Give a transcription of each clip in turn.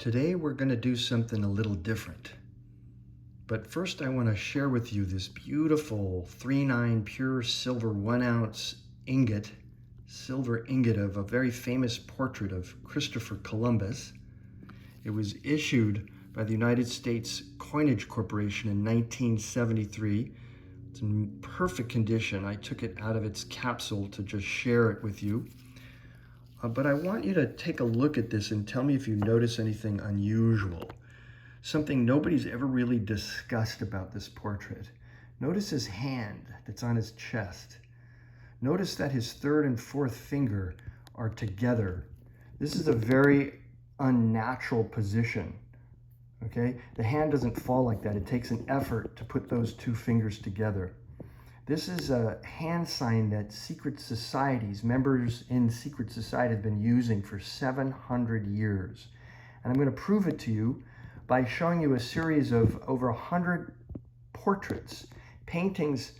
Today we're going to do something a little different. But first I want to share with you this beautiful 3/9 pure silver 1 ounce ingot, silver ingot of a very famous portrait of Christopher Columbus. It was issued by the United States Coinage Corporation in 1973. It's in perfect condition. I took it out of its capsule to just share it with you. But I want you to take a look at this and tell me if you notice anything unusual. Something nobody's ever really discussed about this portrait. Notice his hand that's on his chest. Notice that his third and fourth finger are together. This is a very unnatural position, okay? The hand doesn't fall like that. It takes an effort to put those two fingers together. This is a hand sign that secret societies, members in secret society have been using for 700 years. And I'm going to prove it to you by showing you a series of over 100 portraits, paintings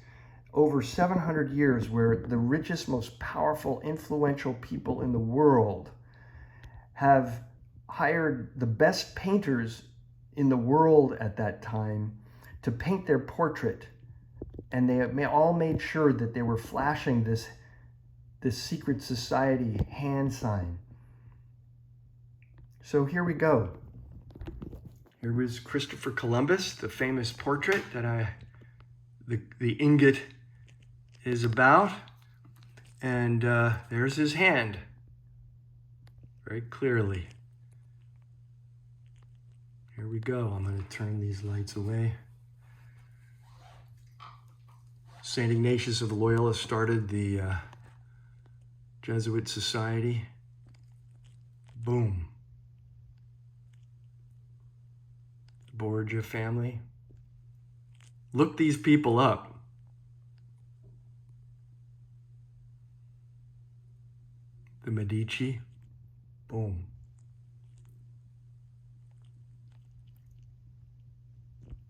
over 700 years where the richest, most powerful, influential people in the world have hired the best painters in the world at that time to paint their portrait. And they all made sure that they were flashing this secret society hand sign. So here we go. Here was Christopher Columbus, the famous portrait that the ingot is about. And there's his hand, very clearly. Here we go. I'm going to turn these lights away. St. Ignatius of Loyola started the Jesuit Society. Boom. Borgia family. Look these people up. The Medici. Boom.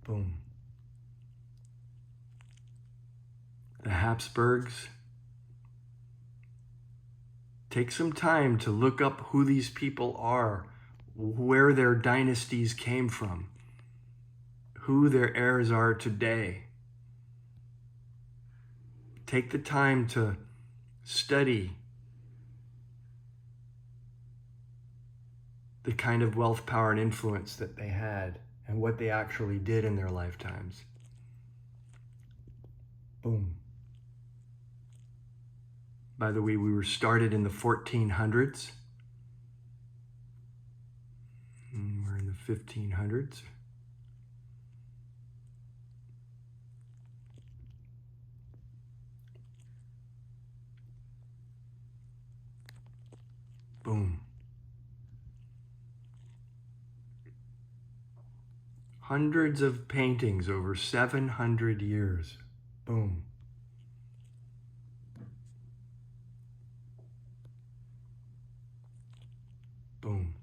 Boom. The Habsburgs. Take some time to look up who these people are, where their dynasties came from, who their heirs are today. Take the time to study the kind of wealth, power, and influence that they had and what they actually did in their lifetimes. Boom. By the way, we were started in the 1400s. And we're in the 1500s. Boom. Hundreds of paintings over 700 years. Boom. Boom.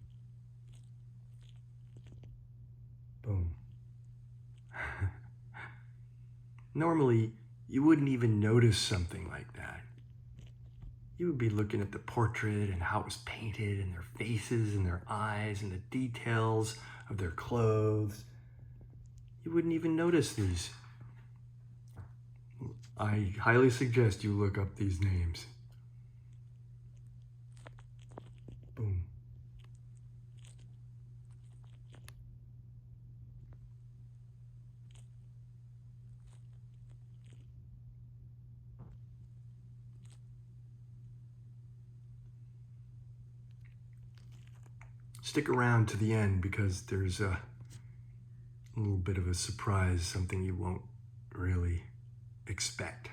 Boom. Normally, you wouldn't even notice something like that. You would be looking at the portrait and how it was painted and their faces and their eyes and the details of their clothes. You wouldn't even notice these. I highly suggest you look up these names. Boom. Stick around to the end because there's a little bit of a surprise, something you won't really expect.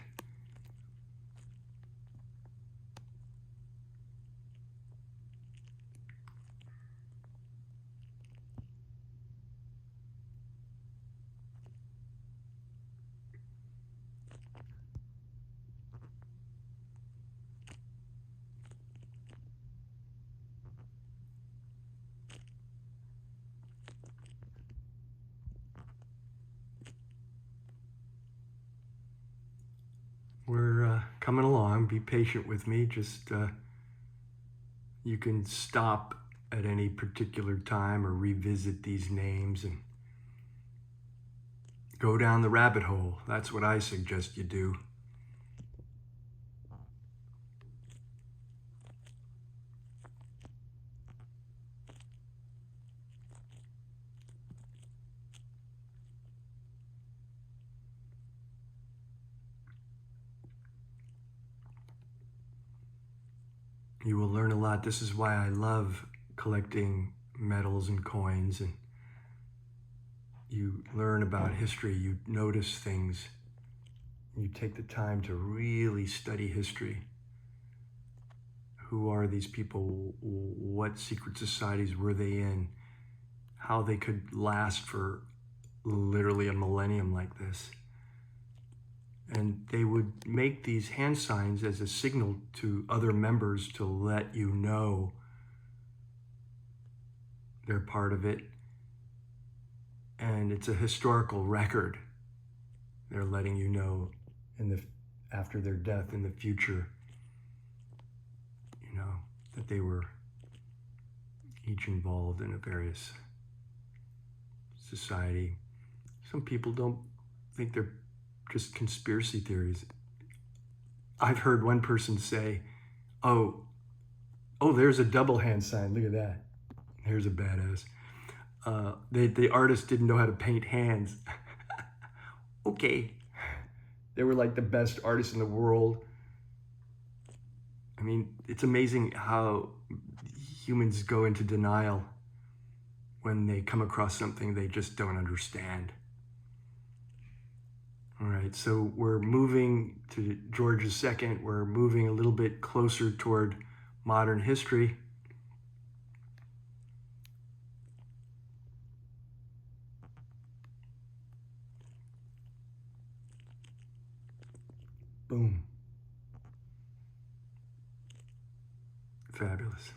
We're coming along. Be patient with me. Just you can stop at any particular time or revisit these names and go down the rabbit hole. That's what I suggest you do. You will learn a lot. This is why I love collecting metals and coins, and you learn about history, you notice things, you take the time to really study history. Who are these people? What secret societies were they in? How they could last for literally a millennium like this. And they would make these hand signs as a signal to other members to let you know they're part of it. And it's a historical record. They're letting you know after their death in the future, you know, that they were each involved in a various society. Some people don't think they're just conspiracy theories. I've heard one person say, oh, there's a double hand sign. Look at that. Here's a badass. The artist didn't know how to paint hands. Okay. They were like the best artists in the world. I mean, it's amazing how humans go into denial when they come across something they just don't understand. All right, so we're moving to George II. We're moving a little bit closer toward modern history. Boom. Fabulous.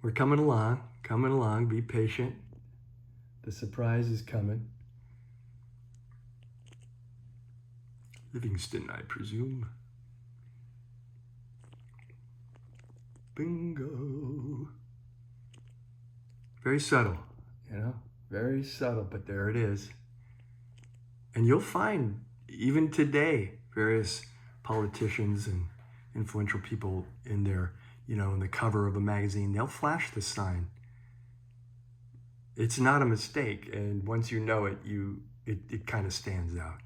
We're coming along, be patient. The surprise is coming. Livingston, I presume. Bingo. Very subtle, you know, very subtle, but there it is. And you'll find, even today, various politicians and influential people in their, you know, in the cover of a magazine, they'll flash this sign. It's not a mistake, and once you know it, it kind of stands out.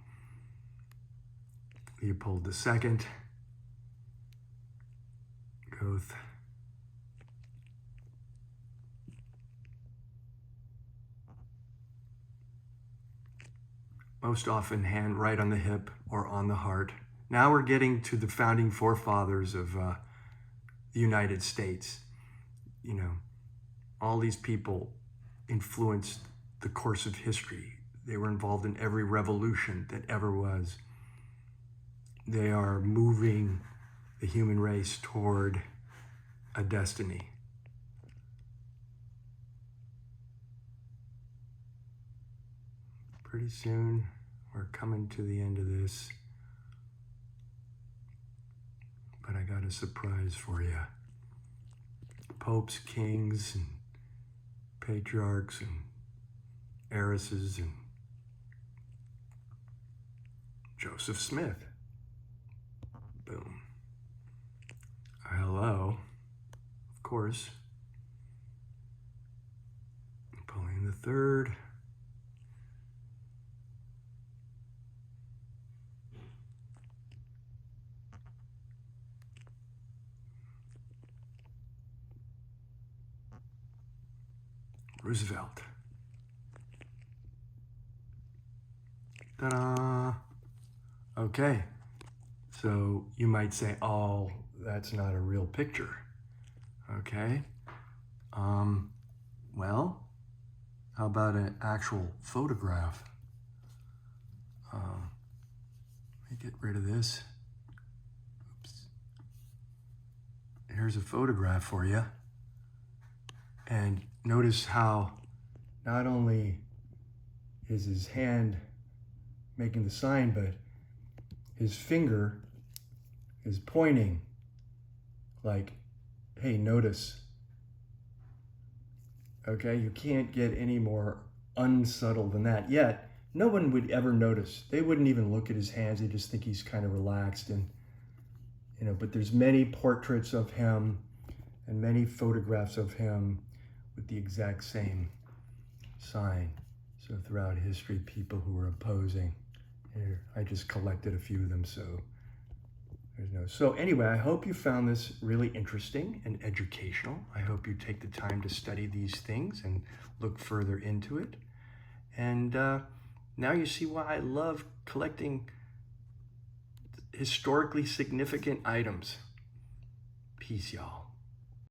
Leopold II, Goethe. Most often hand right on the hip or on the heart. Now we're getting to the founding forefathers of the United States. You know, all these people influenced the course of history. They were involved in every revolution that ever was. They are moving the human race toward a destiny. Pretty soon, we're coming to the end of this. But I got a surprise for you. Popes, kings, and patriarchs, and heiresses, and Joseph Smith. Boom. Hello. Of course. Napoleon III. Roosevelt. Ta-da! Okay, so you might say, oh, that's not a real picture. Okay, well, how about an actual photograph? Let me get rid of this. Oops. Here's a photograph for you. And notice how not only is his hand making the sign, but his finger is pointing like, hey, notice Okay, you can't get any more unsubtle than that. Yet, no one would ever notice. They wouldn't even look at his hands. They just think he's kind of relaxed. And, but there's many portraits of him and many photographs of him with the exact same sign. So throughout history, people who were opposing. Here, I just collected a few of them, so there's no. So anyway, I hope you found this really interesting and educational. I hope you take the time to study these things and look further into it. And now you see why I love collecting historically significant items. Peace, y'all.